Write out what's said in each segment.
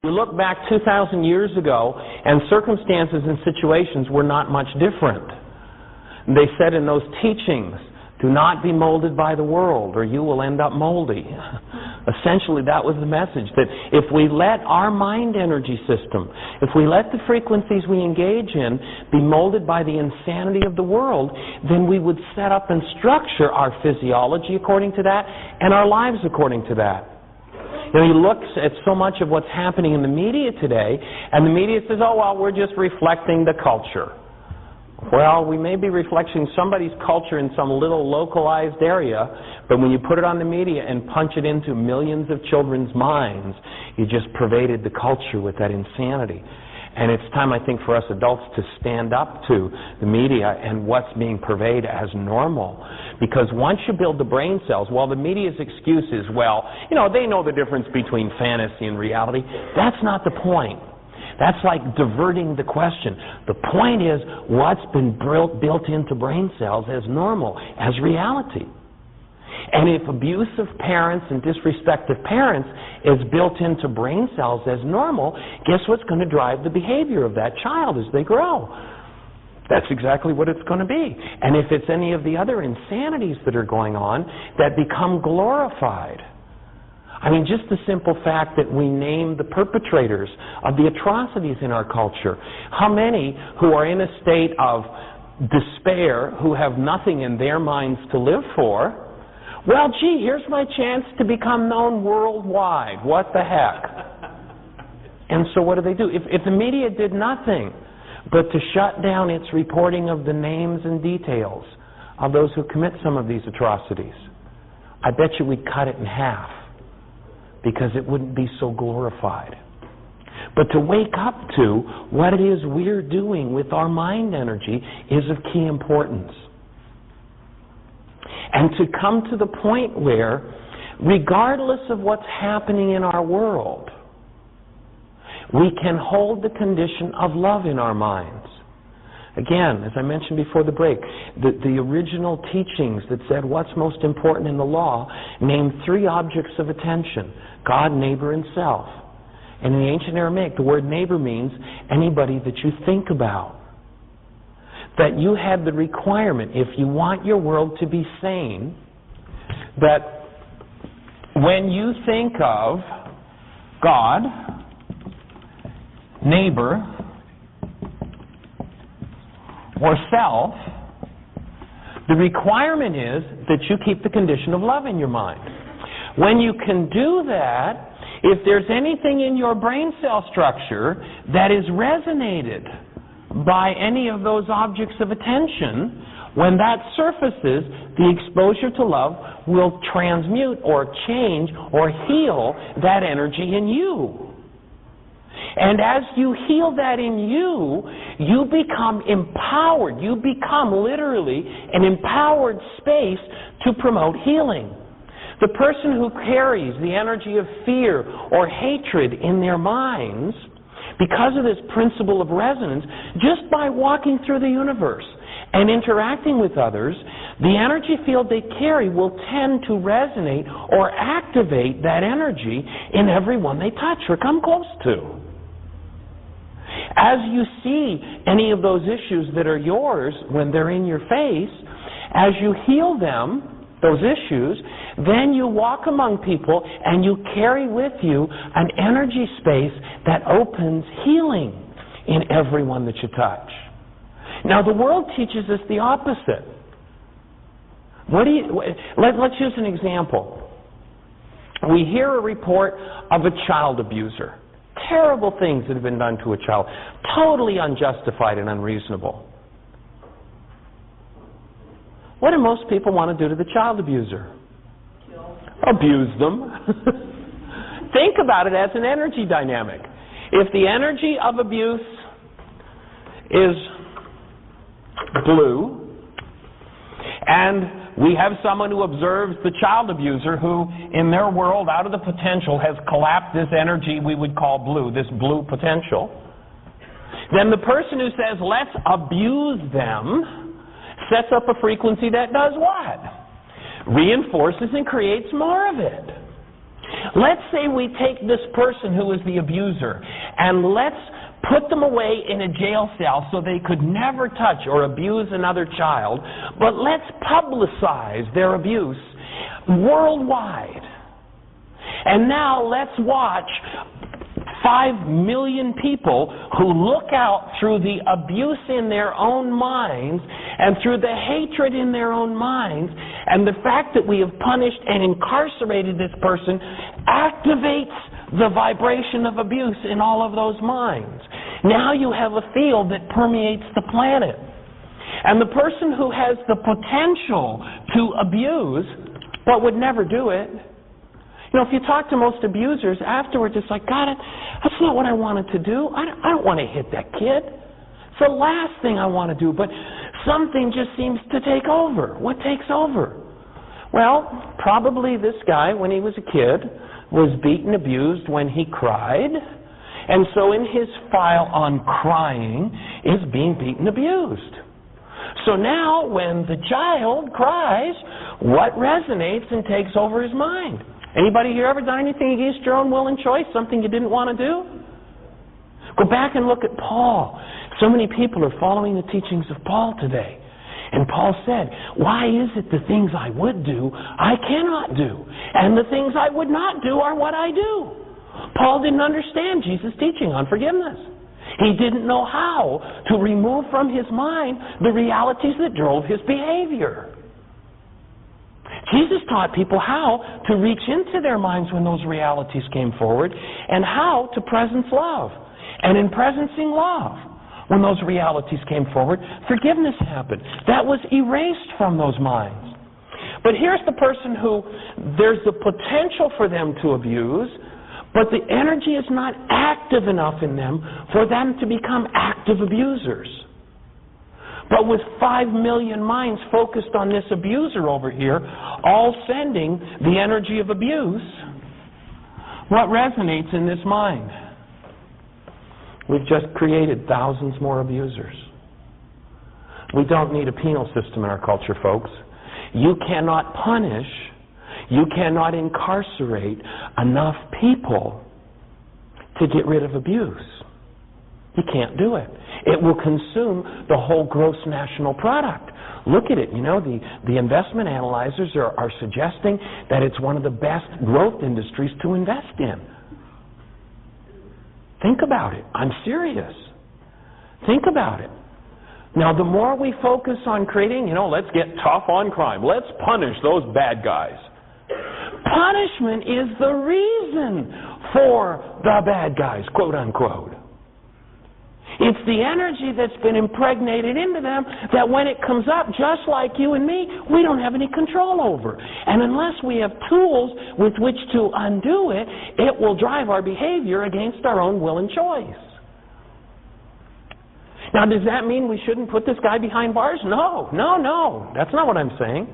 You look back 2,000 years ago, and circumstances and situations were not much different. They said in those teachings, do not be molded by the world, or you will end up moldy. Essentially, that was the message, that if we let our mind energy system, if we let the frequencies we engage in be molded by the insanity of the world, then we would set up and structure our physiology according to that, and our lives according to that. You know, he looks at so much of what's happening in the media today, and the media says, oh, well, we're just reflecting the culture. Well, we may be reflecting somebody's culture in some little localized area, but when you put it on the media and punch it into millions of children's minds, you just pervaded the culture with that insanity. And it's time, I think, for us adults to stand up to the media and what's being pervaded as normal. Because once you build the brain cells, well, the media's excuse is, well, you know, they know the difference between fantasy and reality. That's not the point. That's like diverting the question. The point is what's been built into brain cells as normal, as reality. And if abusive parents and disrespect of parents is built into brain cells as normal, guess what's going to drive the behavior of that child as they grow? That's exactly what it's going to be. And if it's any of the other insanities that are going on that become glorified, I mean, just the simple fact that we name the perpetrators of the atrocities in our culture. How many who are in a state of despair, who have nothing in their minds to live for, well, gee, here's my chance to become known worldwide. What the heck? And so what do? If the media did nothing but to shut down its reporting of the names and details of those who commit some of these atrocities, I bet you we'd cut it in half, because it wouldn't be so glorified. But to wake up to what it is we're doing with our mind energy is of key importance. And to come to the point where, regardless of what's happening in our world, we can hold the condition of love in our minds. Again, as I mentioned before the break, the original teachings that said what's most important in the law named 3 objects of attention: God, neighbor, and self. And in the ancient Aramaic, the word neighbor means anybody that you think about. That you had the requirement, if you want your world to be sane, that when you think of God, neighbor, or self, the requirement is that you keep the condition of love in your mind. When you can do that, if there's anything in your brain cell structure that is resonated by any of those objects of attention, when that surfaces, the exposure to love will transmute or change or heal that energy in you. And as you heal that in you, you become empowered. You become literally an empowered space to promote healing. The person who carries the energy of fear or hatred in their minds, because of this principle of resonance, just by walking through the universe and interacting with others, the energy field they carry will tend to resonate or activate that energy in everyone they touch or come close to. As you see any of those issues that are yours when they're in your face, as you heal them, those issues, then you walk among people and you carry with you an energy space that opens healing in everyone that you touch. Now, the world teaches us the opposite. Let's use an example. We hear a report of a child abuser. Terrible things that have been done to a child. Totally unjustified and unreasonable. What do most people want to do to the child abuser? Abuse them. Think about it as an energy dynamic. If the energy of abuse is blue, and we have someone who observes the child abuser who, in their world, out of the potential, has collapsed this energy we would call blue, this blue potential, then the person who says, let's abuse them, sets up a frequency that does what? Reinforces and creates more of it. Let's say we take this person who is the abuser and let's put them away in a jail cell so they could never touch or abuse another child, but let's publicize their abuse worldwide. And now let's watch 5 million people who look out through the abuse in their own minds and through the hatred in their own minds, and the fact that we have punished and incarcerated this person activates the vibration of abuse in all of those minds. Now you have a field that permeates the planet. And the person who has the potential to abuse but would never do it. You know, if you talk to most abusers, afterwards it's like, God, that's not what I wanted to do. I don't want to hit that kid. It's the last thing I want to do, but something just seems to take over. What takes over? Well, probably this guy, when he was a kid, was beaten, abused when he cried. And so in his file on crying is being beaten, abused. So now when the child cries, what resonates and takes over his mind? Anybody here ever done anything against your own will and choice, something you didn't want to do? Go back and look at Paul. So many people are following the teachings of Paul today. And Paul said, why is it the things I would do, I cannot do? And the things I would not do are what I do. Paul didn't understand Jesus' teaching on forgiveness. He didn't know how to remove from his mind the realities that drove his behavior. Jesus taught people how to reach into their minds when those realities came forward and how to presence love. And in presencing love, when those realities came forward, forgiveness happened. That was erased from those minds. But here's the person who there's the potential for them to abuse, but the energy is not active enough in them for them to become active abusers. But with 5 million minds focused on this abuser over here, all sending the energy of abuse, what resonates in this mind? We've just created thousands more abusers. We don't need a penal system in our culture, folks. You cannot punish, you cannot incarcerate enough people to get rid of abuse. You can't do it. It will consume the whole gross national product. Look at it. You know, the investment analyzers are suggesting that it's one of the best growth industries to invest in. Think about it. I'm serious. Think about it. Now, the more we focus on creating, let's get tough on crime. Let's punish those bad guys. Punishment is the reason for the bad guys, quote unquote. It's the energy that's been impregnated into them that when it comes up, just like you and me, we don't have any control over. And unless we have tools with which to undo it, it will drive our behavior against our own will and choice. Now, does that mean we shouldn't put this guy behind bars? No. That's not what I'm saying.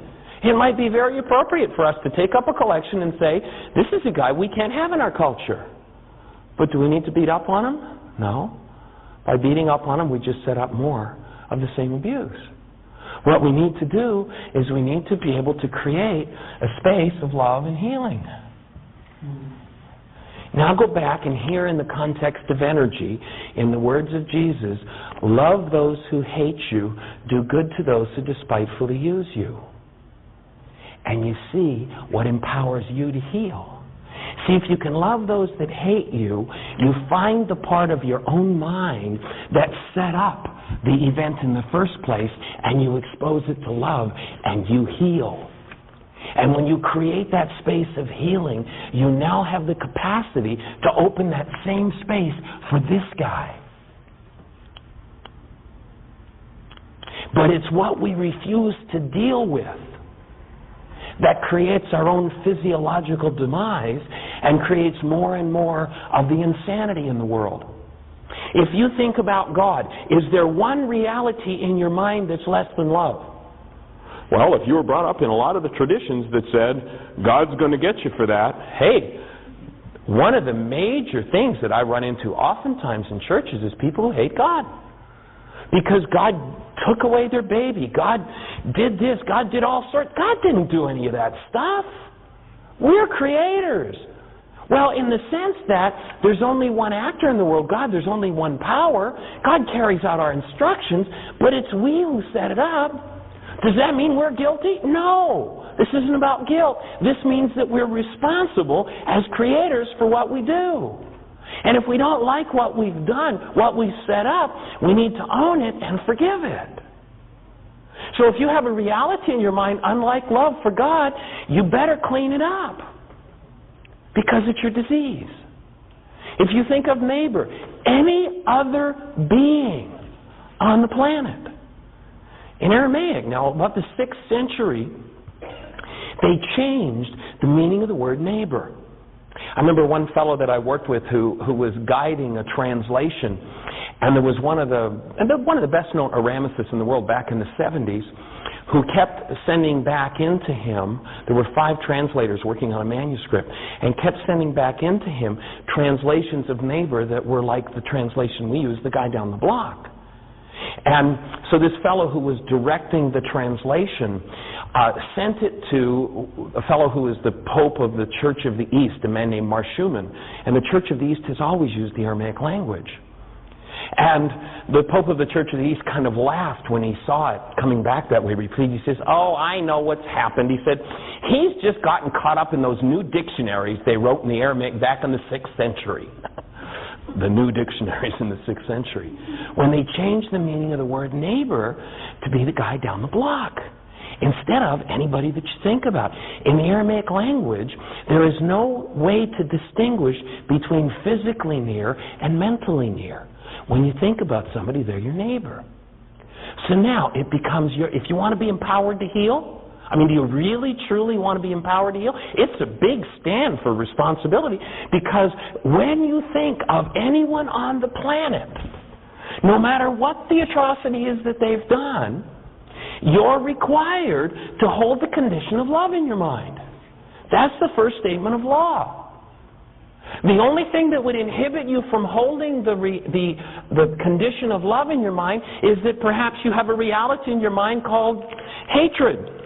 It might be very appropriate for us to take up a collection and say, this is a guy we can't have in our culture. But do we need to beat up on him? No. By beating up on him, we just set up more of the same abuse. What we need to do is we need to be able to create a space of love and healing. Now go back and hear in the context of energy, in the words of Jesus, love those who hate you, do good to those who despitefully use you. And you see what empowers you to heal. See, if you can love those that hate you, you find the part of your own mind that set up the event in the first place, and you expose it to love, and you heal. And when you create that space of healing, you now have the capacity to open that same space for this guy. But it's what we refuse to deal with that creates our own physiological demise and creates more and more of the insanity in the world. If you think about God, is there one reality in your mind that's less than love? Well, if you were brought up in a lot of the traditions that said, God's going to get you for that, hey, one of the major things that I run into oftentimes in churches is people who hate God. Because God took away their baby. God did this. God did all sorts. God didn't do any of that stuff. We're creators. Well, in the sense that there's only one actor in the world, God, there's only one power. God carries out our instructions, but it's we who set it up. Does that mean we're guilty? No. This isn't about guilt. This means that we're responsible as creators for what we do. And if we don't like what we've done, what we've set up, we need to own it and forgive it. So if you have a reality in your mind unlike love for God, you better clean it up, because it's your disease. If you think of neighbor, any other being on the planet, in Aramaic, now about the 6th century, they changed the meaning of the word neighbor. I remember one fellow that I worked with who was guiding a translation, and there was one of the best-known Aramicists in the world back in the 70s, who kept sending back into him, there were 5 translators working on a manuscript, and kept sending back into him translations of neighbor that were like the translation we use, the guy down the block. And so this fellow who was directing the translation sent it to a fellow who is the Pope of the Church of the East, a man named Marshuman. And the Church of the East has always used the Aramaic language. And the Pope of the Church of the East kind of laughed when he saw it coming back that way. He says, "Oh, I know what's happened." He said, "He's just gotten caught up in those new dictionaries they wrote in the Aramaic back in the 6th century. The new dictionaries in the 6th century. When they changed the meaning of the word neighbor to be the guy down the block, instead of anybody that you think about. In the Aramaic language, there is no way to distinguish between physically near and mentally near. When you think about somebody, they're your neighbor. So now it becomes if you want to be empowered to heal, I mean, do you really, truly want to be empowered to heal? It's a big stand for responsibility, because when you think of anyone on the planet, no matter what the atrocity is that they've done, you're required to hold the condition of love in your mind. That's the first statement of law. The only thing that would inhibit you from holding the condition of love in your mind is that perhaps you have a reality in your mind called hatred.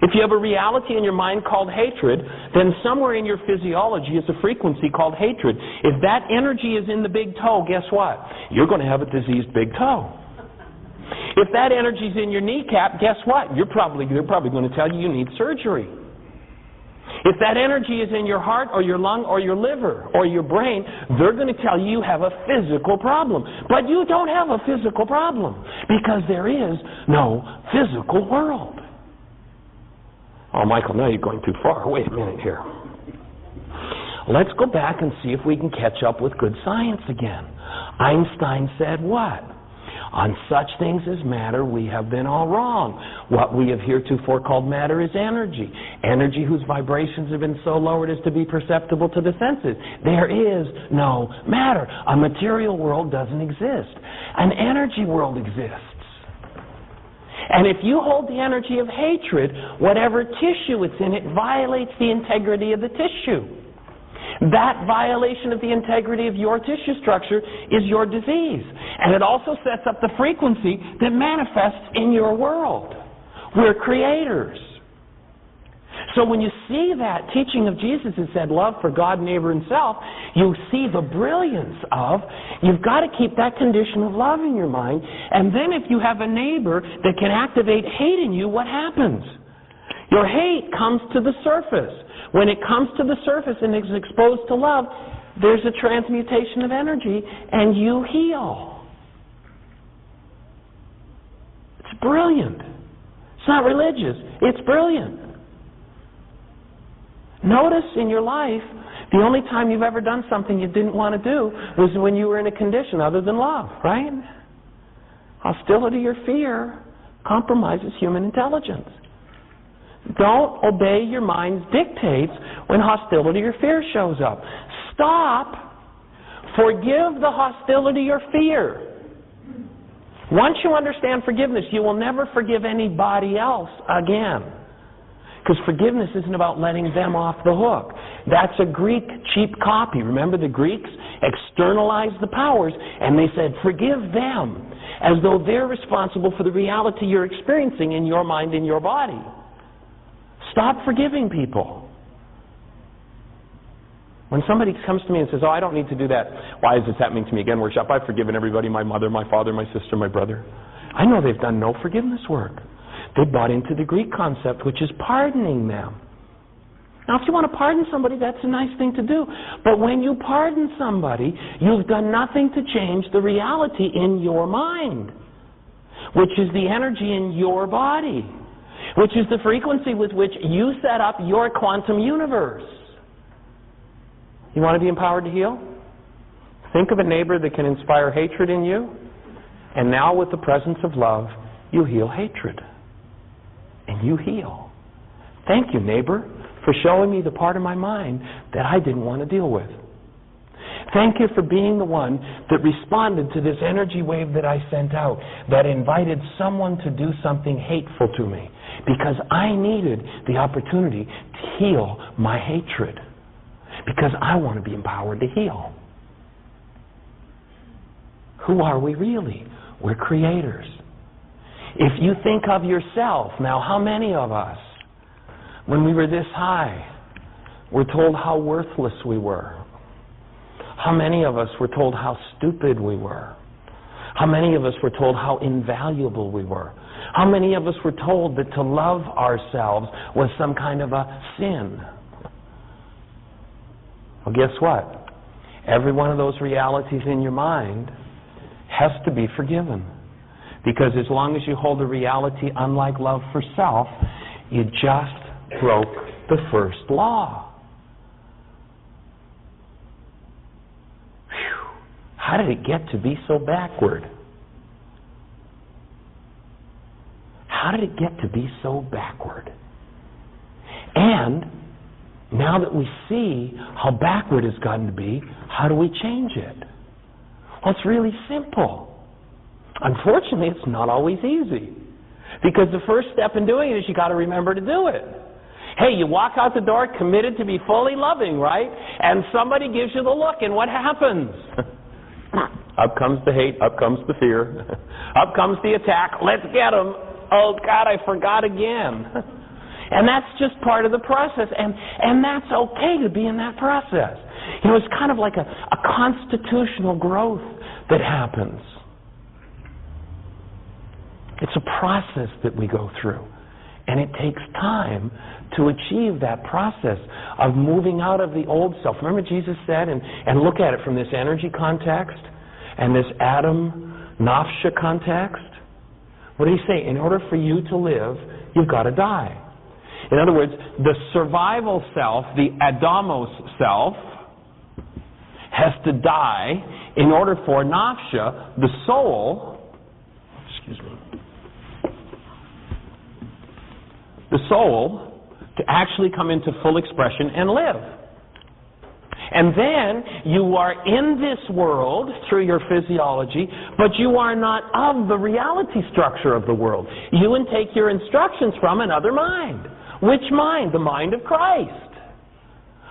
If you have a reality in your mind called hatred, then somewhere in your physiology is a frequency called hatred. If that energy is in the big toe, guess what? You're going to have a diseased big toe. If that energy is in your kneecap, guess what? They're probably going to tell you need surgery. If that energy is in your heart or your lung or your liver or your brain, they're going to tell you have a physical problem. But you don't have a physical problem, because there is no physical world. Oh, Michael, now you're going too far. Wait a minute here. Let's go back and see if we can catch up with good science again. Einstein said what? On such things as matter, we have been all wrong. What we have heretofore called matter is energy. Energy whose vibrations have been so lowered as to be perceptible to the senses. There is no matter. A material world doesn't exist. An energy world exists. And if you hold the energy of hatred, whatever tissue it's in, it violates the integrity of the tissue. That violation of the integrity of your tissue structure is your disease. And it also sets up the frequency that manifests in your world. We're creators. So when you see that teaching of Jesus that said love for God, neighbor, and self, you see the brilliance of, you've got to keep that condition of love in your mind. And then if you have a neighbor that can activate hate in you, what happens? Your hate comes to the surface. When it comes to the surface and is exposed to love, there's a transmutation of energy and you heal. It's brilliant. It's not religious. It's brilliant. Notice in your life, the only time you've ever done something you didn't want to do was when you were in a condition other than love, right? Hostility or fear compromises human intelligence. Don't obey your mind's dictates when hostility or fear shows up. Stop. Forgive the hostility or fear. Once you understand forgiveness, you will never forgive anybody else again. Because forgiveness isn't about letting them off the hook. That's a Greek cheap copy. Remember, the Greeks externalized the powers and they said, forgive them, as though they're responsible for the reality you're experiencing in your mind and your body. Stop forgiving people. When somebody comes to me and says, oh, I don't need to do that. Why is this happening to me again, workshop? I've forgiven everybody, my mother, my father, my sister, my brother. I know they've done no forgiveness work. They bought into the Greek concept, which is pardoning them. Now, if you want to pardon somebody, that's a nice thing to do. But when you pardon somebody, you've done nothing to change the reality in your mind, which is the energy in your body, which is the frequency with which you set up your quantum universe. You want to be empowered to heal? Think of a neighbor that can inspire hatred in you, and now with the presence of love, you heal hatred. And you heal. Thank you, neighbor, for showing me the part of my mind that I didn't want to deal with. Thank you for being the one that responded to this energy wave that I sent out, that invited someone to do something hateful to me, because I needed the opportunity to heal my hatred, because I want to be empowered to heal. Who are we really? We're creators. If you think of yourself, now how many of us, when we were this high, were told how worthless we were? How many of us were told how stupid we were? How many of us were told how invaluable we were? How many of us were told that to love ourselves was some kind of a sin? Well, guess what? Every one of those realities in your mind has to be forgiven. Because as long as you hold a reality unlike love for self, you just broke the first law. Whew. How did it get to be so backward? How did it get to be so backward? And now that we see how backward it's gotten to be, how do we change it? Well, it's really simple. Unfortunately, it's not always easy. Because the first step in doing it is you got to remember to do it. Hey, you walk out the door committed to be fully loving, right? And somebody gives you the look, and what happens? Up comes the hate, up comes the fear, up comes the attack. Let's get them. Oh, God, I forgot again. And that's just part of the process, and that's okay to be in that process. You know, it's kind of like a constitutional growth that happens. It's a process that we go through, and it takes time to achieve that process of moving out of the old self. Remember Jesus said, and look at it from this energy context and this Adam-Nafsha context. What did he say? In order for you to live, you've got to die. In other words, the survival self, the Adamos self, has to die in order for Nafsha, the soul, the soul, to actually come into full expression and live. And then you are in this world through your physiology, but you are not of the reality structure of the world. You take your instructions from another mind. Which mind? The mind of Christ.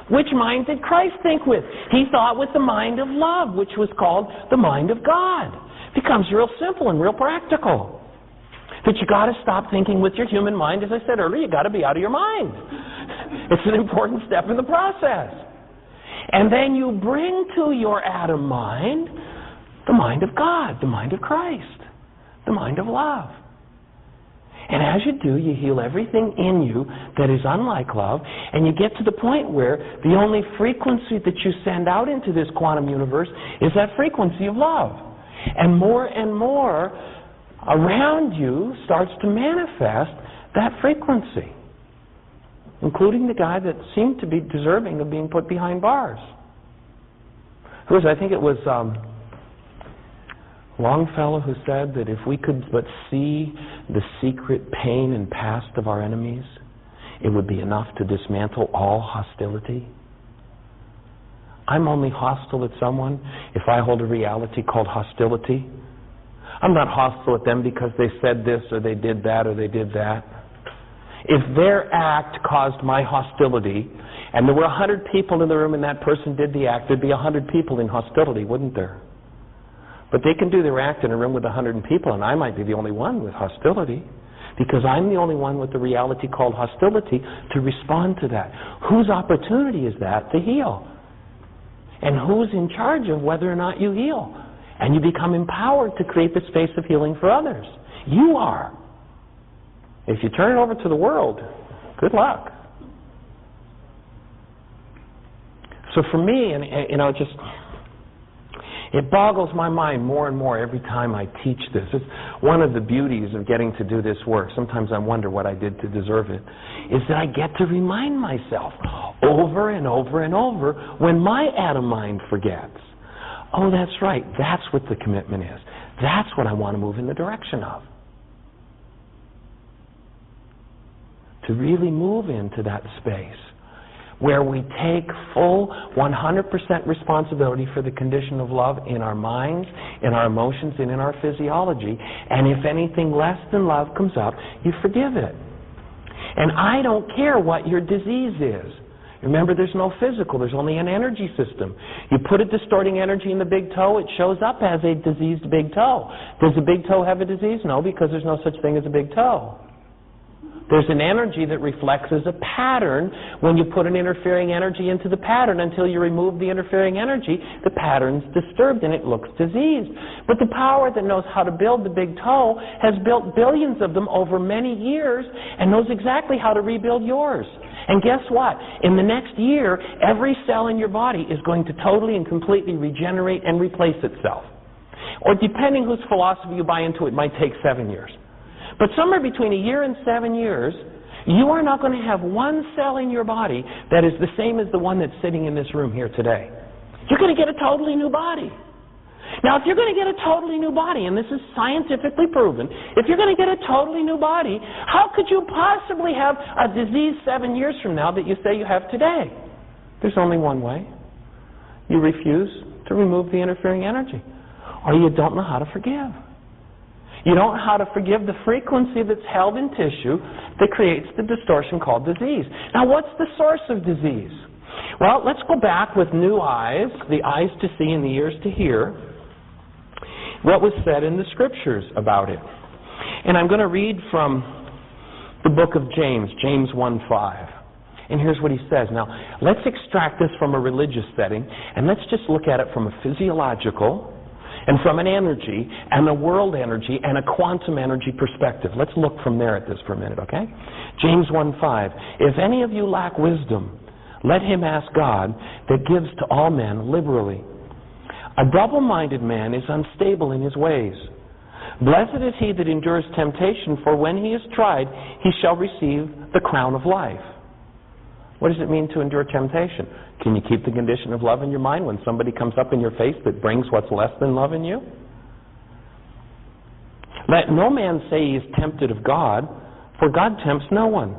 Which mind did Christ think with? He thought with the mind of love, which was called the mind of God. It becomes real simple and real practical. That you got to stop thinking with your human mind. As I said earlier, you got to be out of your mind. It's an important step in the process. And then you bring to your Adam mind the mind of God, the mind of Christ, the mind of love. And as you do, you heal everything in you that is unlike love, and you get to the point where the only frequency that you send out into this quantum universe is that frequency of love. And more around you starts to manifest that frequency, including the guy that seemed to be deserving of being put behind bars. Who was, I think it was Longfellow who said that if we could but see the secret pain and past of our enemies, it would be enough to dismantle all hostility. I'm only hostile at someone if I hold a reality called hostility. I'm not hostile at them because they said this or they did that or they did that. If their act caused my hostility, and there were 100 people in the room and that person did the act, there'd be 100 people in hostility, wouldn't there? But they can do their act in a room with 100 people, and I might be the only one with hostility, because I'm the only one with the reality called hostility to respond to that. Whose opportunity is that to heal? And who's in charge of whether or not you heal? And you become empowered to create the space of healing for others. You are. If you turn it over to the world, good luck. So for me, and it boggles my mind more and more every time I teach this. It's one of the beauties of getting to do this work. Sometimes I wonder what I did to deserve it. Is that I get to remind myself over and over and over when my atom mind forgets. Oh, that's right. That's what the commitment is. That's what I want to move in the direction of. To really move into that space where we take full 100% responsibility for the condition of love in our minds, in our emotions, and in our physiology. And if anything less than love comes up, you forgive it. And I don't care what your disease is. Remember, there's no physical, there's only an energy system. You put a distorting energy in the big toe, it shows up as a diseased big toe. Does the big toe have a disease? No, because there's no such thing as a big toe. There's an energy that reflects as a pattern. When you put an interfering energy into the pattern, until you remove the interfering energy, the pattern's disturbed and it looks diseased. But the power that knows how to build the big toe has built billions of them over many years and knows exactly how to rebuild yours. And guess what? In the next year, every cell in your body is going to totally and completely regenerate and replace itself. Or depending whose philosophy you buy into, it might take 7 years. But somewhere between a year and 7 years, you are not going to have one cell in your body that is the same as the one that's sitting in this room here today. You're going to get a totally new body. Now, if you're going to get a totally new body, and this is scientifically proven, if you're going to get a totally new body, how could you possibly have a disease 7 years from now that you say you have today? There's only one way. You refuse to remove the interfering energy, or you don't know how to forgive. You don't know how to forgive the frequency that's held in tissue that creates the distortion called disease. Now, what's the source of disease? Well, let's go back with new eyes, the eyes to see and the ears to hear, what was said in the scriptures about it. And I'm going to read from the book of James, James 1:5. And here's what he says. Now, let's extract this from a religious setting, and let's just look at it from a physiological and from an energy and a world energy and a quantum energy perspective. Let's look from there at this for a minute, okay? James 1:5. If any of you lack wisdom, let him ask God that gives to all men liberally. A double-minded man is unstable in his ways. Blessed is he that endures temptation, for when he is tried, he shall receive the crown of life. What does it mean to endure temptation? Can you keep the condition of love in your mind when somebody comes up in your face that brings what's less than love in you? Let no man say he is tempted of God, for God tempts no one.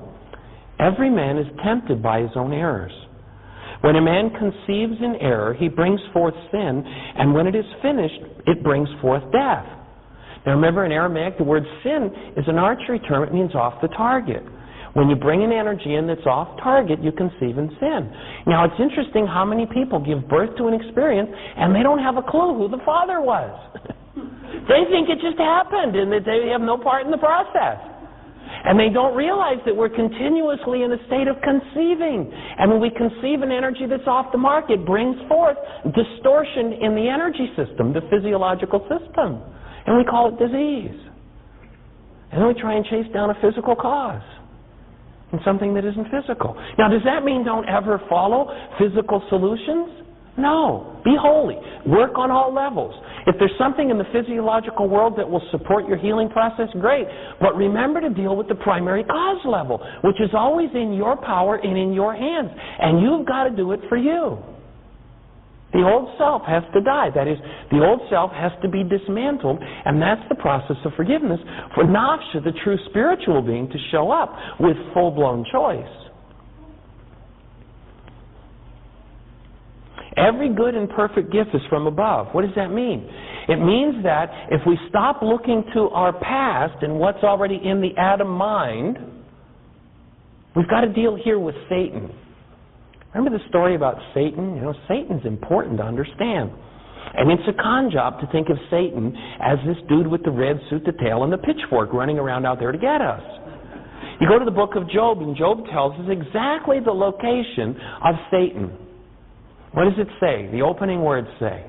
Every man is tempted by his own errors. When a man conceives in error, he brings forth sin, and when it is finished, it brings forth death. Now remember, in Aramaic, the word sin is an archery term. It means off the target. When you bring an energy in that's off target, you conceive in sin. Now, it's interesting how many people give birth to an experience and they don't have a clue who the father was. They think it just happened and that they have no part in the process. And they don't realize that we're continuously in a state of conceiving. And when we conceive an energy that's off the mark, it brings forth distortion in the energy system, the physiological system. And we call it disease. And then we try and chase down a physical cause in something that isn't physical. Now, does that mean don't ever follow physical solutions? No. Be holy. Work on all levels. If there's something in the physiological world that will support your healing process, great. But remember to deal with the primary cause level, which is always in your power and in your hands. And you've got to do it for you. The old self has to die. That is, the old self has to be dismantled, and that's the process of forgiveness for Naksha, the true spiritual being, to show up with full-blown choice. Every good and perfect gift is from above. What does that mean? It means that if we stop looking to our past and what's already in the atom mind, we've got to deal here with Satan. Remember the story about Satan? You know, Satan's important to understand. And it's a con job to think of Satan as this dude with the red suit, the tail, and the pitchfork running around out there to get us. You go to the book of Job, and Job tells us exactly the location of Satan. What does it say? The opening words say,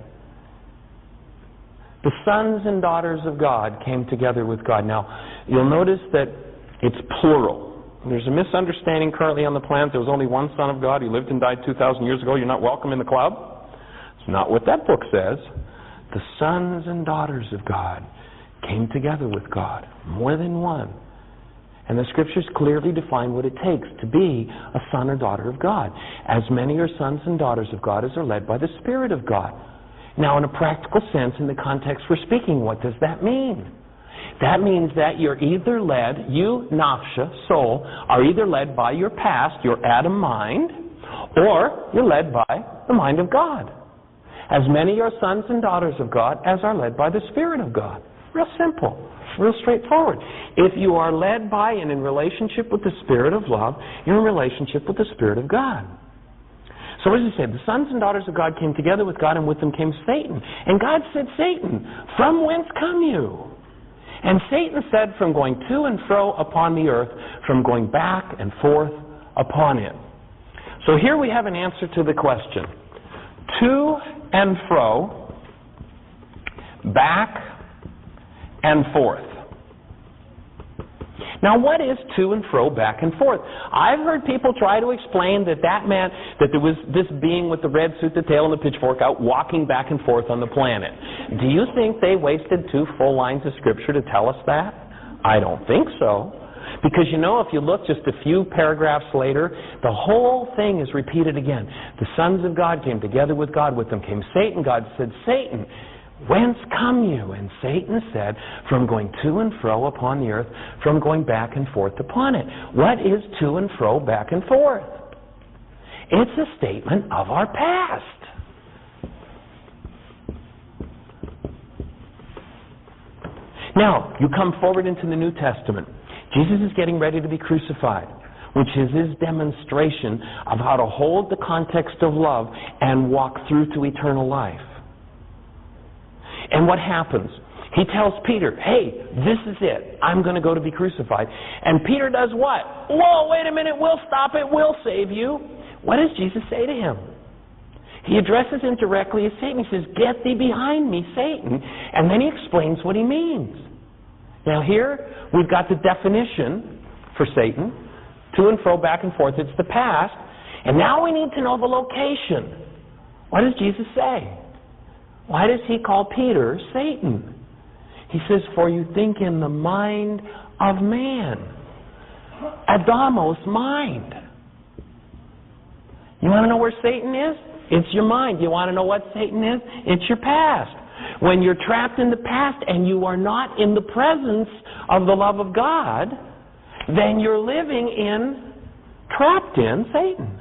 the sons and daughters of God came together with God. Now, you'll notice that it's plural. There's a misunderstanding currently on the planet. There was only one Son of God. He lived and died 2,000 years ago. You're not welcome in the club. It's not what that book says. The sons and daughters of God came together with God. More than one. And the Scriptures clearly define what it takes to be a son or daughter of God. As many are sons and daughters of God as are led by the Spirit of God. Now, in a practical sense, in the context we're speaking, what does that mean? That means that you're either led, you, nafsha, soul, are either led by your past, your Adam mind, or you're led by the mind of God. As many are sons and daughters of God as are led by the Spirit of God. Real simple. Real straightforward. If you are led by and in relationship with the Spirit of love, you're in relationship with the Spirit of God. So what does it say? The sons and daughters of God came together with God, and with them came Satan. And God said, Satan, from whence come you? And Satan said, from going to and fro upon the earth, from going back and forth upon it. So here we have an answer to the question. To and fro, back and forth. Now, what is to and fro, back and forth? I've heard people try to explain that meant that there was this being with the red suit, the tail, and the pitchfork out walking back and forth on the planet. Do you think they wasted 2 full lines of Scripture to tell us that? I don't think so. Because, you know, if you look just a few paragraphs later, the whole thing is repeated again. The sons of God came together with God. With them came Satan. God said, Satan, whence come you? And Satan said, from going to and fro upon the earth, from going back and forth upon it. What is to and fro, back and forth? It's a statement of our past. Now, you come forward into the New Testament. Jesus is getting ready to be crucified, which is his demonstration of how to hold the context of love and walk through to eternal life. And what happens? He tells Peter, hey, this is it. I'm going to go to be crucified. And Peter does what? Whoa, wait a minute, we'll stop it, we'll save you. What does Jesus say to him? He addresses him directly as Satan. He says, get thee behind me, Satan. And then he explains what he means. Now here, we've got the definition for Satan. To and fro, back and forth, it's the past. And now we need to know the location. What does Jesus say? Why does he call Peter Satan? He says, for you think in the mind of man. Adamos mind. You want to know where Satan is? It's your mind. You want to know what Satan is? It's your past. When you're trapped in the past and you are not in the presence of the love of God, then you're living trapped in Satan.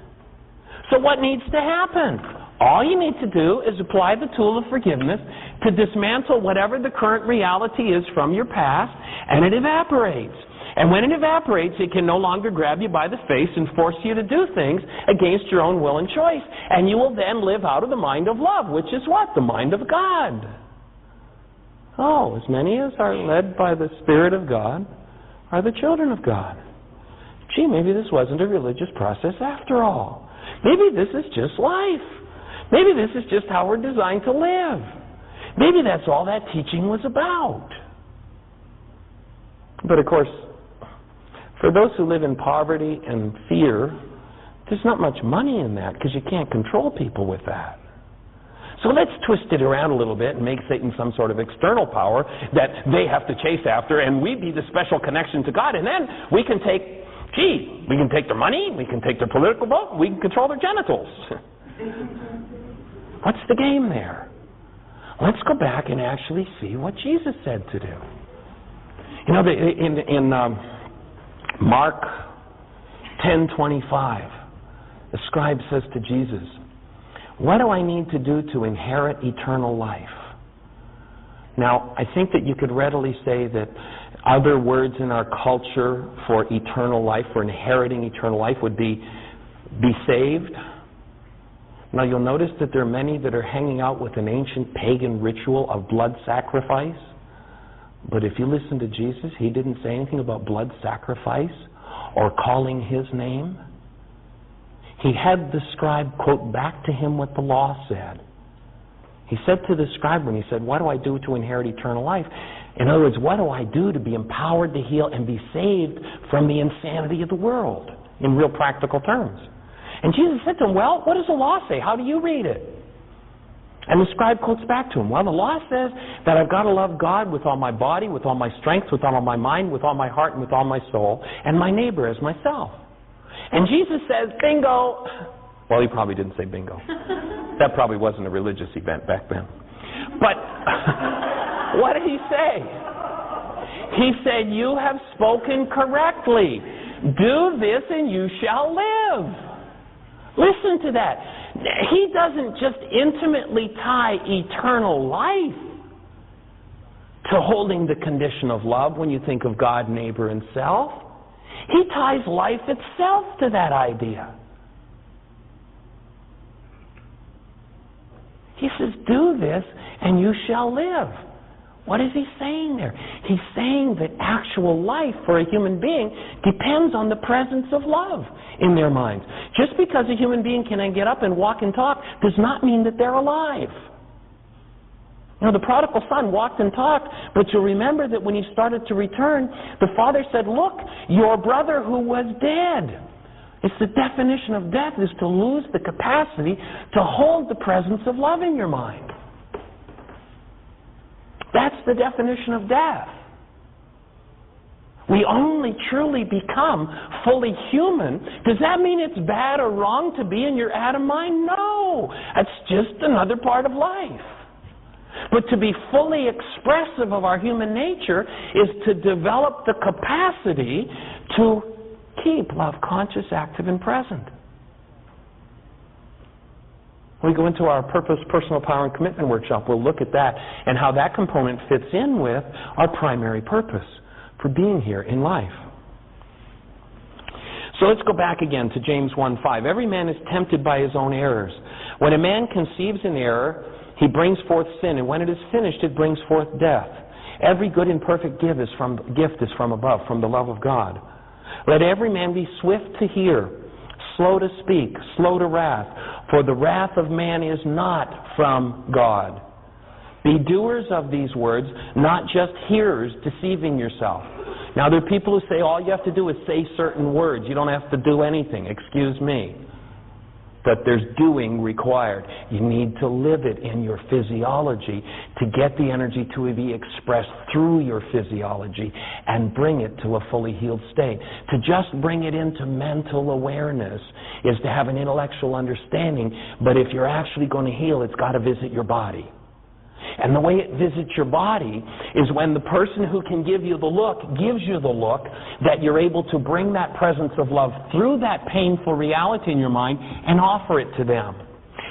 So what needs to happen? All you need to do is apply the tool of forgiveness to dismantle whatever the current reality is from your past, and it evaporates. And when it evaporates, it can no longer grab you by the face and force you to do things against your own will and choice. And you will then live out of the mind of love, which is what? The mind of God. Oh, as many as are led by the Spirit of God are the children of God. Gee, maybe this wasn't a religious process after all. Maybe this is just life. Maybe this is just how we're designed to live. Maybe that's all that teaching was about. But of course, for those who live in poverty and fear, there's not much money in that because you can't control people with that. So let's twist it around a little bit and make Satan some sort of external power that they have to chase after, and we be the special connection to God, and then we can take their money, we can take their political vote, we can control their genitals. What's the game there? Let's go back and actually see what Jesus said to do. You know, in Mark 10:25, the scribe says to Jesus, what do I need to do to inherit eternal life? Now, I think that you could readily say that other words in our culture for eternal life, for inheriting eternal life, would be saved. Now, you'll notice that there are many that are hanging out with an ancient pagan ritual of blood sacrifice. But if you listen to Jesus, he didn't say anything about blood sacrifice or calling his name. he had the scribe quote back to him what the law said. He said to the scribe when he said, what do I do to inherit eternal life? In other words, what do I do to be empowered to heal and be saved from the insanity of the world, in real practical terms? And Jesus said to him, well, what does the law say? How do you read it? And the scribe quotes back to him, well, the law says that I've got to love God with all my body, with all my strength, with all my mind, with all my heart, and with all my soul, and my neighbor as myself. And Jesus says, bingo. Well, he probably didn't say bingo. That probably wasn't a religious event back then. But what did he say? He said, you have spoken correctly. Do this and you shall live. Listen to that. He doesn't just intimately tie eternal life to holding the condition of love when you think of God, neighbor, and self. He ties life itself to that idea. He says, do this and you shall live. What is he saying there? He's saying that actual life for a human being depends on the presence of love in their minds. Just because a human being can get up and walk and talk does not mean that they're alive. You know, the prodigal son walked and talked, but you'll remember that when he started to return, the father said, look, your brother who was dead. It's the definition of death, is to lose the capacity to hold the presence of love in your mind. That's the definition of death. We only truly become fully human. Does that mean it's bad or wrong to be in your Adam mind? No. That's just another part of life. But to be fully expressive of our human nature is to develop the capacity to keep love conscious, active, and present. When we go into our Purpose, Personal Power, and Commitment workshop, we'll look at that and how that component fits in with our primary purpose for being here in life. So let's go back again to James 1:5. Every man is tempted by his own errors. When a man conceives an error, he brings forth sin, and when it is finished, it brings forth death. Every good and perfect gift is from above, from the love of God. Let every man be swift to hear, slow to speak, slow to wrath, for the wrath of man is not from God. Be doers of these words, not just hearers, deceiving yourself. Now, there are people who say all you have to do is say certain words. You don't have to do anything. Excuse me. But there's doing required. You need to live it in your physiology to get the energy to be expressed through your physiology and bring it to a fully healed state. To just bring it into mental awareness is to have an intellectual understanding, but if you're actually going to heal, it's got to visit your body. And the way it visits your body is when the person who can give you the look gives you the look, that you're able to bring that presence of love through that painful reality in your mind and offer it to them.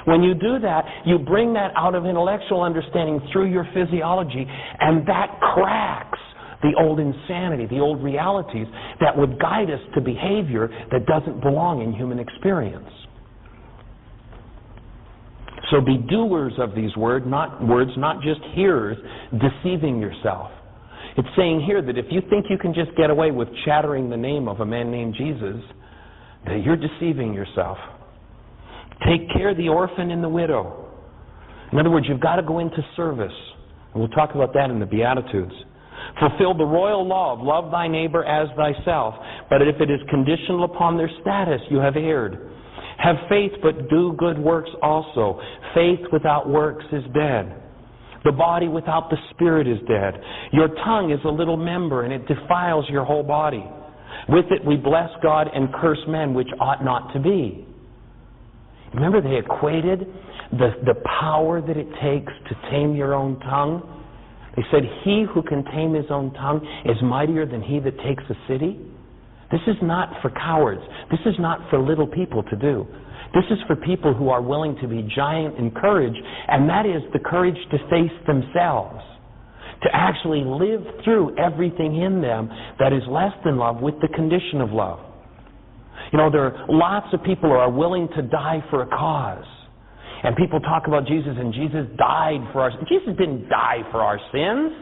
When you do that, you bring that out of intellectual understanding through your physiology, and that cracks the old insanity, the old realities that would guide us to behavior that doesn't belong in human experience. So be doers of these words, not just hearers, deceiving yourself. It's saying here that if you think you can just get away with chattering the name of a man named Jesus, that you're deceiving yourself. Take care of the orphan and the widow. In other words, you've got to go into service. And we'll talk about that in the Beatitudes. Fulfill the royal law of love thy neighbor as thyself. But if it is conditional upon their status, you have erred. Have faith, but do good works also. Faith without works is dead. The body without the spirit is dead. Your tongue is a little member, and it defiles your whole body. With it we bless God and curse men, which ought not to be. Remember, they equated the power that it takes to tame your own tongue. They said, he who can tame his own tongue is mightier than he that takes a city. This is not for cowards. This is not for little people to do. This is for people who are willing to be giant in courage, and that is the courage to face themselves, to actually live through everything in them that is less than love with the condition of love. You know, there are lots of people who are willing to die for a cause. And people talk about Jesus, and Jesus died for our sins. Jesus didn't die for our sins.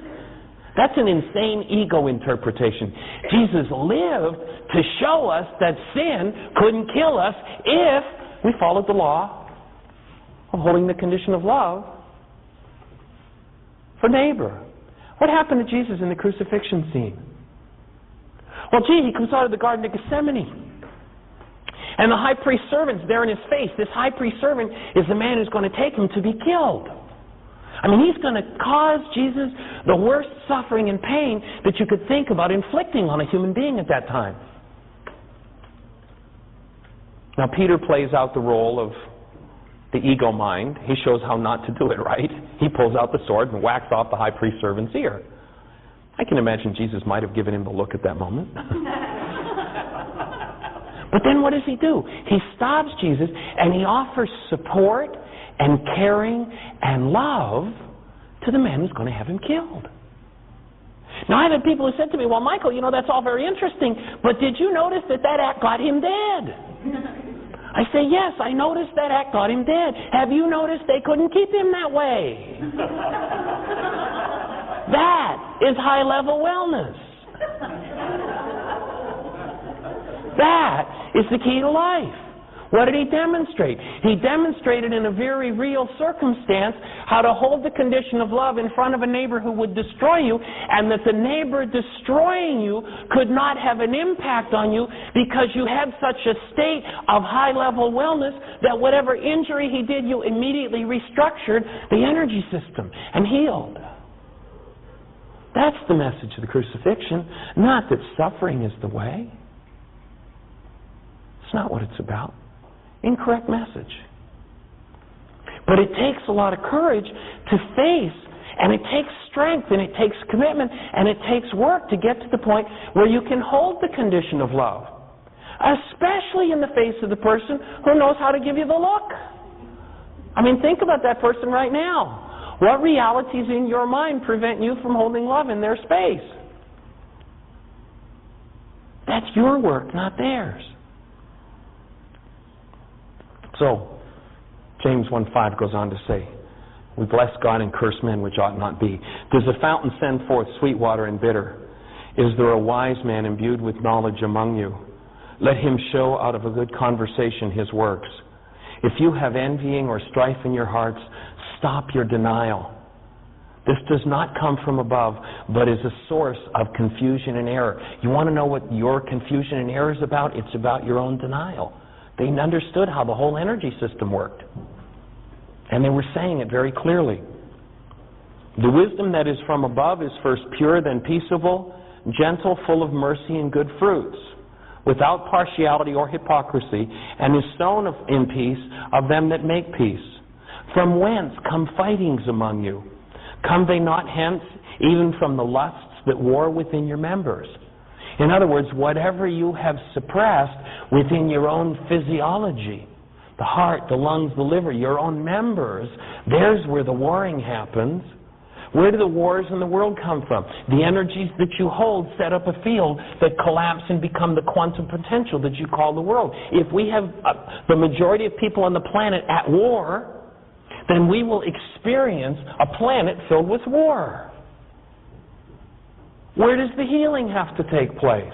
That's an insane ego interpretation. Jesus lived to show us that sin couldn't kill us if We followed the law of holding the condition of love for neighbor. What happened to Jesus in the crucifixion scene? Well, he comes out of the Garden of Gethsemane. And the high priest servant's there in his face. This high priest servant is the man who's going to take him to be killed. I mean, he's going to cause Jesus the worst suffering and pain that you could think about inflicting on a human being at that time. Now, Peter plays out the role of the ego mind. He shows how not to do it, right? He pulls out the sword and whacks off the high priest servant's ear. I can imagine Jesus might have given him the look at that moment. But then what does he do? He stops Jesus and he offers support and caring and love to the man who's going to have him killed. Now, I've had people who said to me, well, Michael, that's all very interesting, but did you notice that act got him dead? I say, yes, I noticed that act got him dead. Have you noticed they couldn't keep him that way? That is high-level wellness. That is the key to life. What did he demonstrate? He demonstrated in a very real circumstance how to hold the condition of love in front of a neighbor who would destroy you, and that the neighbor destroying you could not have an impact on you because you had such a state of high-level wellness that whatever injury he did, you immediately restructured the energy system and healed. That's the message of the crucifixion, not that suffering is the way. It's not what it's about. Incorrect message. But it takes a lot of courage to face, and it takes strength, and it takes commitment, and it takes work to get to the point where you can hold the condition of love, especially in the face of the person who knows how to give you the look. I mean, think about that person right now. What realities in your mind prevent you from holding love in their space? That's your work, not theirs. So, James 1:5 goes on to say, we bless God and curse men which ought not be. Does a fountain send forth sweet water and bitter? Is there a wise man imbued with knowledge among you? Let him show out of a good conversation his works. If you have envying or strife in your hearts, stop your denial. This does not come from above, but is a source of confusion and error. You want to know what your confusion and error is about? It's about your own denial. They understood how the whole energy system worked. And they were saying it very clearly. The wisdom that is from above is first pure, then peaceable, gentle, full of mercy and good fruits, without partiality or hypocrisy, and is sown in peace of them that make peace. From whence come fightings among you? Come they not hence, even from the lusts that war within your members? In other words, whatever you have suppressed within your own physiology, the heart, the lungs, the liver, your own members, there's where the warring happens. Where do the wars in the world come from? The energies that you hold set up a field that collapse and become the quantum potential that you call the world. If we have the majority of people on the planet at war, then we will experience a planet filled with war. Where does the healing have to take place?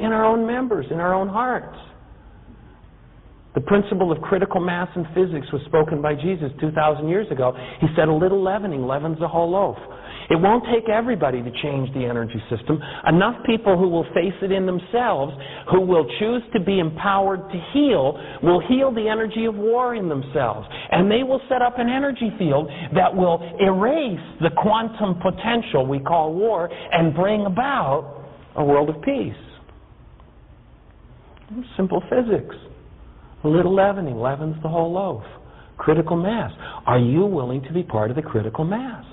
In our own members, in our own hearts. The principle of critical mass in physics was spoken by Jesus 2,000 years ago. He said, a little leavening leavens the whole loaf. It won't take everybody to change the energy system. Enough people who will face it in themselves, who will choose to be empowered to heal, will heal the energy of war in themselves. And they will set up an energy field that will erase the quantum potential we call war and bring about a world of peace. Simple physics. A little leavening leavens the whole loaf. Critical mass. Are you willing to be part of the critical mass?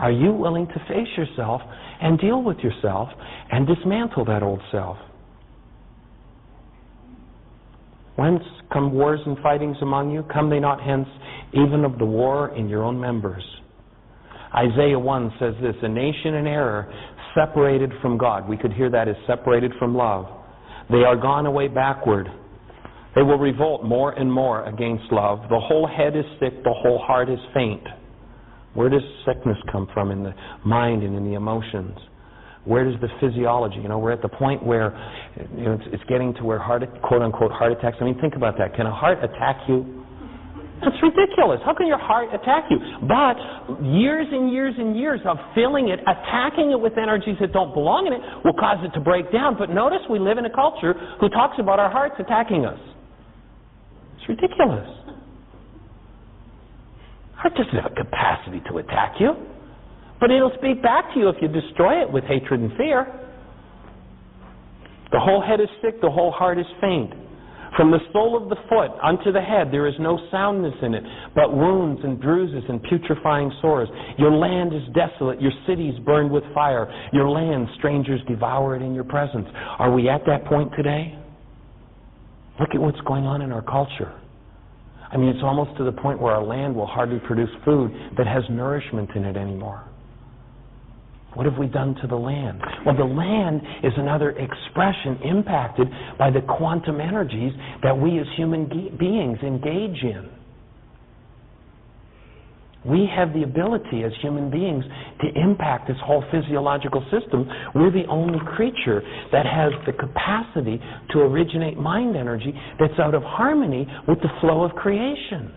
Are you willing to face yourself and deal with yourself and dismantle that old self? Whence come wars and fightings among you? Come they not hence, even of the war in your own members? Isaiah 1 says this, a nation in error, separated from God. We could hear that as separated from love. They are gone away backward. They will revolt more and more against love. The whole head is sick, the whole heart is faint. Where does sickness come from? In the mind and in the emotions. Where does the physiology, we're at the point where it's getting to where quote-unquote heart attacks. I mean, think about that. Can a heart attack you? That's ridiculous. How can your heart attack you? But years and years and years of filling it, attacking it with energies that don't belong in it, will cause it to break down. But notice we live in a culture who talks about our hearts attacking us. It's ridiculous. Heart doesn't have a capacity to attack you. But it'll speak back to you if you destroy it with hatred and fear. The whole head is sick, the whole heart is faint. From the sole of the foot unto the head there is no soundness in it, but wounds and bruises and putrefying sores. Your land is desolate, your cities burned with fire. Your land, strangers devour it in your presence. Are we at that point today? Look at what's going on in our culture. I mean, it's almost to the point where our land will hardly produce food that has nourishment in it anymore. What have we done to the land? Well, the land is another expression impacted by the quantum energies that we as human beings engage in. We have the ability as human beings to impact this whole physiological system. We're the only creature that has the capacity to originate mind energy that's out of harmony with the flow of creation.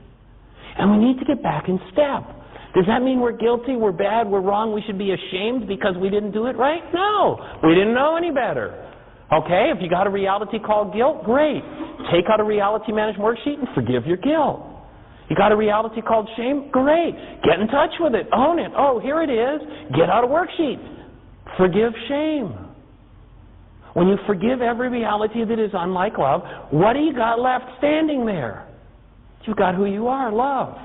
And we need to get back in step. Does that mean we're guilty, we're bad, we're wrong, we should be ashamed because we didn't do it right? No, we didn't know any better. Okay, if you got a reality called guilt, great. Take out a reality management worksheet and forgive your guilt. You got a reality called shame? Great. Get in touch with it. Own it. Oh, here it is. Get out a worksheet. Forgive shame. When you forgive every reality that is unlike love, what do you got left standing there? You've got who you are, love.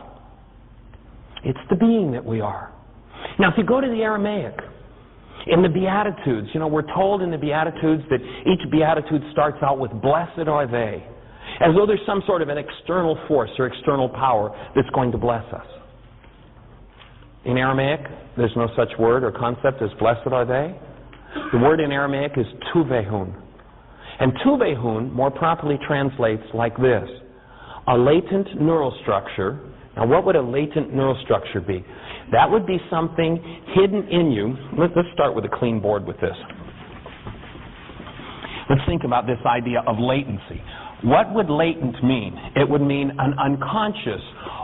It's the being that we are. Now, if you go to the Aramaic, in the Beatitudes, we're told in the Beatitudes that each Beatitude starts out with blessed are they, as though there's some sort of an external force or external power that's going to bless us. In Aramaic, there's no such word or concept as blessed are they. The word in Aramaic is tuvehun. And tuvehun more properly translates like this: a latent neural structure. Now, what would a latent neural structure be? That would be something hidden in you. Let's start with a clean board with this. Let's think about this idea of latency. What would latent mean? It would mean an unconscious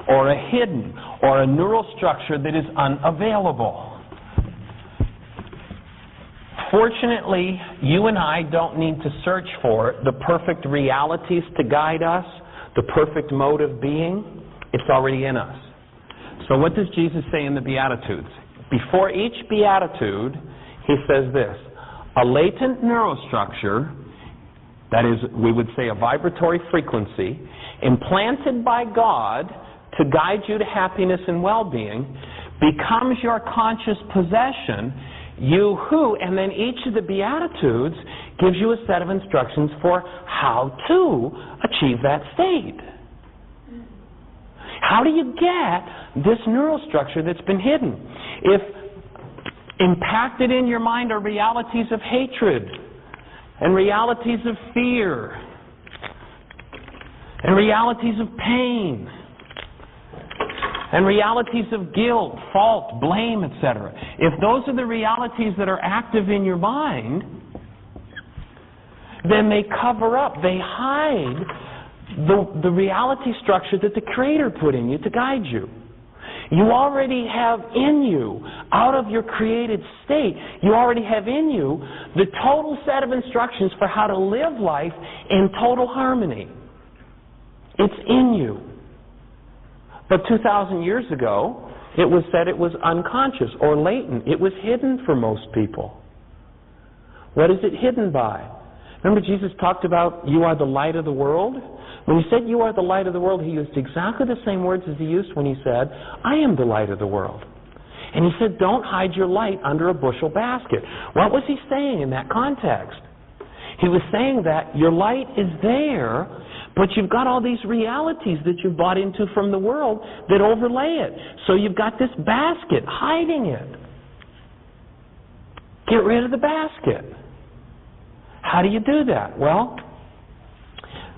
or a hidden or a neural structure that is unavailable. Fortunately, you and I don't need to search for the perfect realities to guide us, the perfect mode of being. It's already in us. So what does Jesus say in the Beatitudes? Before each Beatitude, he says this: a latent neurostructure, that is, we would say a vibratory frequency, implanted by God to guide you to happiness and well-being, becomes your conscious possession, you who, and then each of the Beatitudes gives you a set of instructions for how to achieve that state. How do you get this neural structure that's been hidden? If impacted in your mind are realities of hatred, and realities of fear, and realities of pain, and realities of guilt, fault, blame, etc. If those are the realities that are active in your mind, then they cover up, they hide the reality structure that the Creator put in you to guide you. You already have in you, out of your created state, you already have in you the total set of instructions for how to live life in total harmony. It's in you. But 2,000 years ago, it was said it was unconscious or latent. It was hidden for most people. What is it hidden by? Remember Jesus talked about, you are the light of the world? When he said, you are the light of the world, he used exactly the same words as he used when he said, I am the light of the world. And he said, don't hide your light under a bushel basket. What was he saying in that context? He was saying that your light is there, but you've got all these realities that you've bought into from the world that overlay it. So you've got this basket hiding it. Get rid of the basket. How do you do that? Well,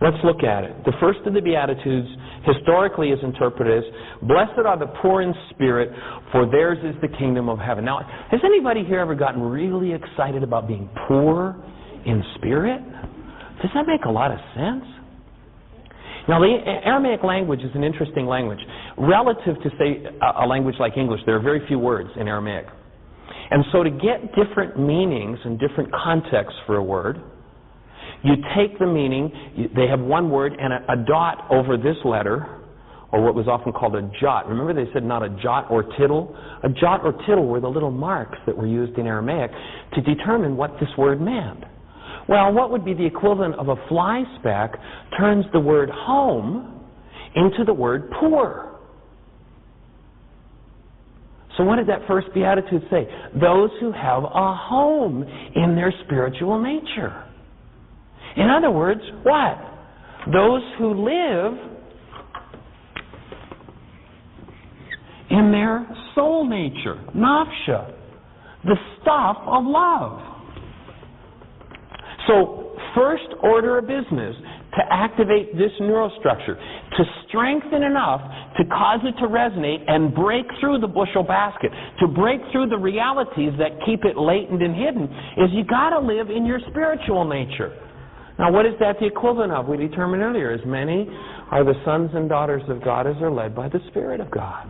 let's look at it. The first of the Beatitudes historically is interpreted as, blessed are the poor in spirit, for theirs is the kingdom of heaven. Now, has anybody here ever gotten really excited about being poor in spirit? Does that make a lot of sense? Now, the Aramaic language is an interesting language. Relative to, say, a language like English, there are very few words in Aramaic. And so to get different meanings and different contexts for a word, you take the meaning, they have one word and a dot over this letter, or what was often called a jot. Remember they said not a jot or tittle? A jot or tittle were the little marks that were used in Aramaic to determine what this word meant. Well, what would be the equivalent of a fly speck turns the word home into the word poor. So what did that first beatitude say? Those who have a home in their spiritual nature. In other words, what? Those who live in their soul nature, nafsha, the stuff of love. So, first order of business, to activate this neurostructure, to strengthen enough to cause it to resonate and break through the bushel basket, to break through the realities that keep it latent and hidden, is you got to live in your spiritual nature. Now, what is that the equivalent of? We determined earlier, as many are the sons and daughters of God as are led by the Spirit of God.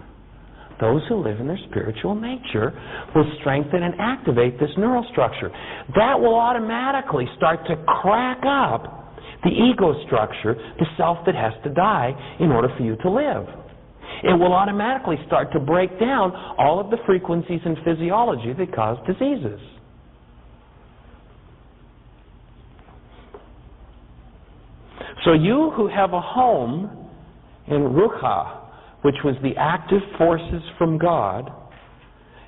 Those who live in their spiritual nature will strengthen and activate this neural structure. That will automatically start to crack up the ego structure, the self that has to die in order for you to live. It will automatically start to break down all of the frequencies in physiology that cause diseases. So you who have a home in Rucha, which was the active forces from God,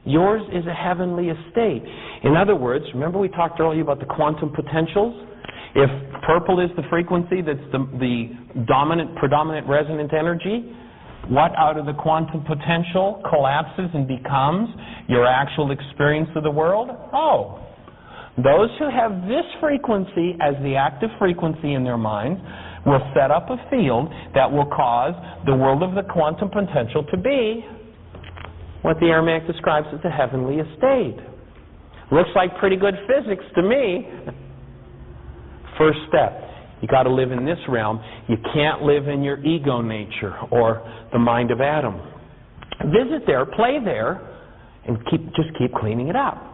yours is a heavenly estate. In other words, remember we talked earlier about the quantum potentials? If purple is the frequency that's the predominant resonant energy, what out of the quantum potential collapses and becomes your actual experience of the world? Oh, those who have this frequency as the active frequency in their minds will set up a field that will cause the world of the quantum potential to be what the Aramaic describes as a heavenly estate. Looks like pretty good physics to me. First step, you got to live in this realm. You can't live in your ego nature or the mind of Adam. Visit there, play there, and just keep cleaning it up.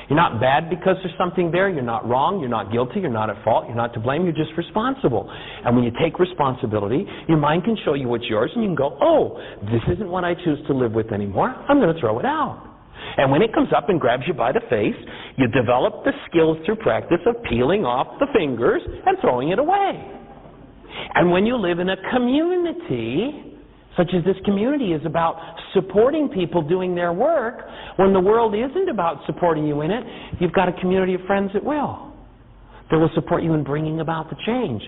You're not bad because there's something there. You're not wrong. You're not guilty. You're not at fault. You're not to blame. You're just responsible. And when you take responsibility, your mind can show you what's yours, and you can go, oh, this isn't what I choose to live with anymore. I'm going to throw it out. And when it comes up and grabs you by the face, you develop the skills through practice of peeling off the fingers and throwing it away. And when you live in a community, such as this community is about supporting people doing their work, when the world isn't about supporting you in it, you've got a community of friends that will. They will support you in bringing about the change.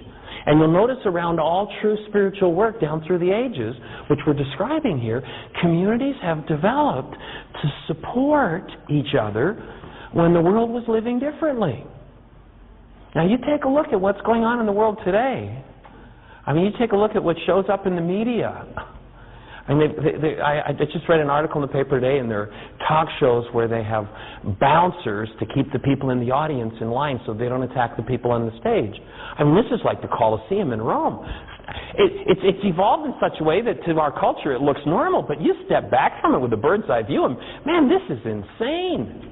And you'll notice around all true spiritual work down through the ages, which we're describing here, communities have developed to support each other when the world was living differently. Now you take a look at what's going on in the world today. I mean, you take a look at what shows up in the media. I mean, I just read an article in the paper today, and there are talk shows where they have bouncers to keep the people in the audience in line so they don't attack the people on the stage. I mean, this is like the Colosseum in Rome. It's evolved in such a way that to our culture it looks normal, but you step back from it with a bird's eye view, and man, this is insane.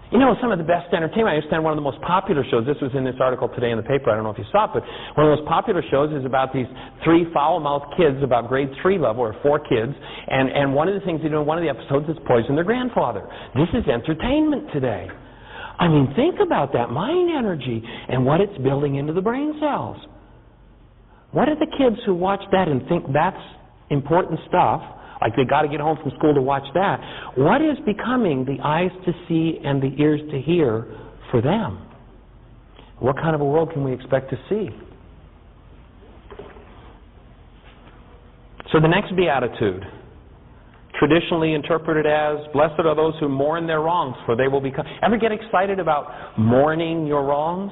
You know, some of the best entertainment, I understand one of the most popular shows, this was in this article today in the paper, I don't know if you saw it, but one of the most popular shows is about these 3 foul-mouthed kids, about grade 3 level, or 4 kids, and one of the things they do in one of the episodes is poison their grandfather. This is entertainment today. I mean, think about that mind energy and what it's building into the brain cells. What are the kids who watch that and think that's important stuff, like they got to get home from school to watch that? What is becoming the eyes to see and the ears to hear for them? What kind of a world can we expect to see? So the next beatitude, traditionally interpreted as, blessed are those who mourn their wrongs, for they will become... Ever get excited about mourning your wrongs?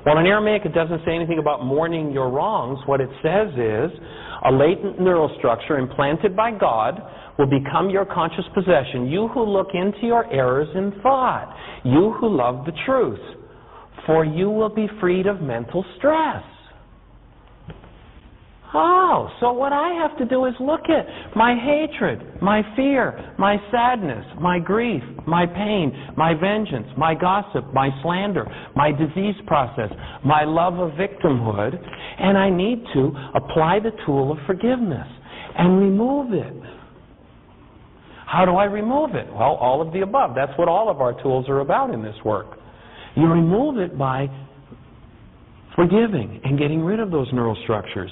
Well, in Aramaic, it doesn't say anything about mourning your wrongs. What it says is, a latent neural structure implanted by God will become your conscious possession. You who look into your errors in thought. You who love the truth. For you will be freed of mental stress. Oh, so what I have to do is look at my hatred, my fear, my sadness, my grief, my pain, my vengeance, my gossip, my slander, my disease process, my love of victimhood, and I need to apply the tool of forgiveness and remove it. How do I remove it? Well, all of the above. That's what all of our tools are about in this work. You remove it by forgiving and getting rid of those neural structures.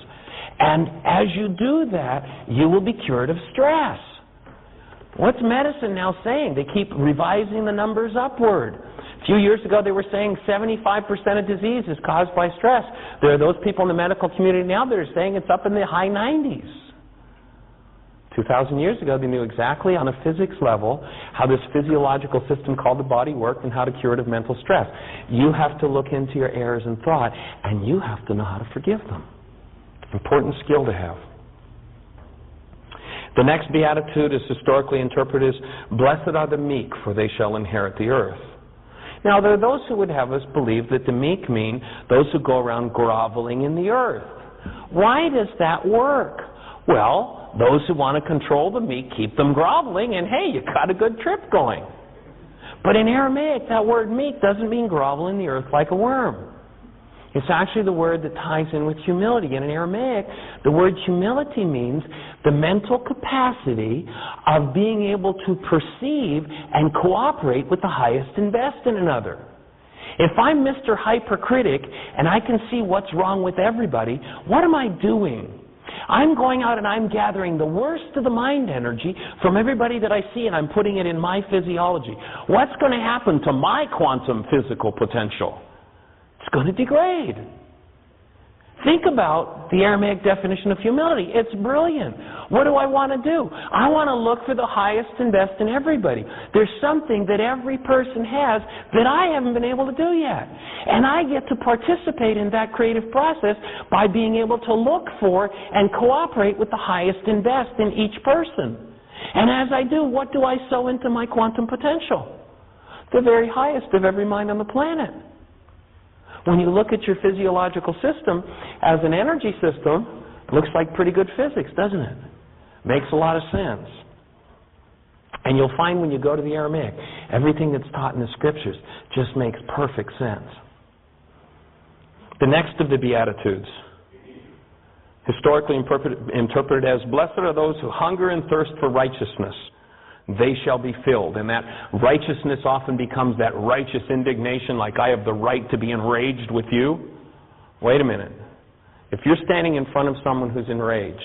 And as you do that, you will be cured of stress. What's medicine now saying? They keep revising the numbers upward. A few years ago, they were saying 75% of disease is caused by stress. There are those people in the medical community now that are saying it's up in the high 90s. 2,000 years ago, they knew exactly on a physics level how this physiological system called the body worked and how to cure it of mental stress. You have to look into your errors in thought, and you have to know how to forgive them. Important skill to have. The next beatitude is historically interpreted as, blessed are the meek, for they shall inherit the earth. Now, there are those who would have us believe that the meek mean those who go around groveling in the earth. Why does that work? Well, those who want to control the meek keep them groveling, and hey, you got a good trip going. But in Aramaic, that word meek doesn't mean grovel in the earth like a worm. It's actually the word that ties in with humility. And in Aramaic, the word humility means the mental capacity of being able to perceive and cooperate with the highest and best in another. If I'm Mr. Hypercritic and I can see what's wrong with everybody, what am I doing? I'm going out and I'm gathering the worst of the mind energy from everybody that I see, and I'm putting it in my physiology. What's going to happen to my quantum physical potential? It's going to degrade. Think about the Aramaic definition of humility. It's brilliant. What do I want to do? I want to look for the highest and best in everybody. There's something that every person has that I haven't been able to do yet. And I get to participate in that creative process by being able to look for and cooperate with the highest and best in each person. And as I do, what do I sow into my quantum potential? The very highest of every mind on the planet. When you look at your physiological system as an energy system, it looks like pretty good physics, doesn't it? Makes a lot of sense. And you'll find when you go to the Aramaic, everything that's taught in the scriptures just makes perfect sense. The next of the Beatitudes, historically interpreted as, blessed are those who hunger and thirst for righteousness. They shall be filled. And that righteousness often becomes that righteous indignation, like I have the right to be enraged with you. Wait a minute. If you're standing in front of someone who's enraged,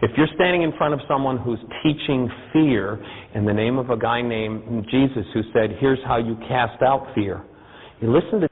if you're standing in front of someone who's teaching fear in the name of a guy named Jesus who said, here's how you cast out fear. You listen to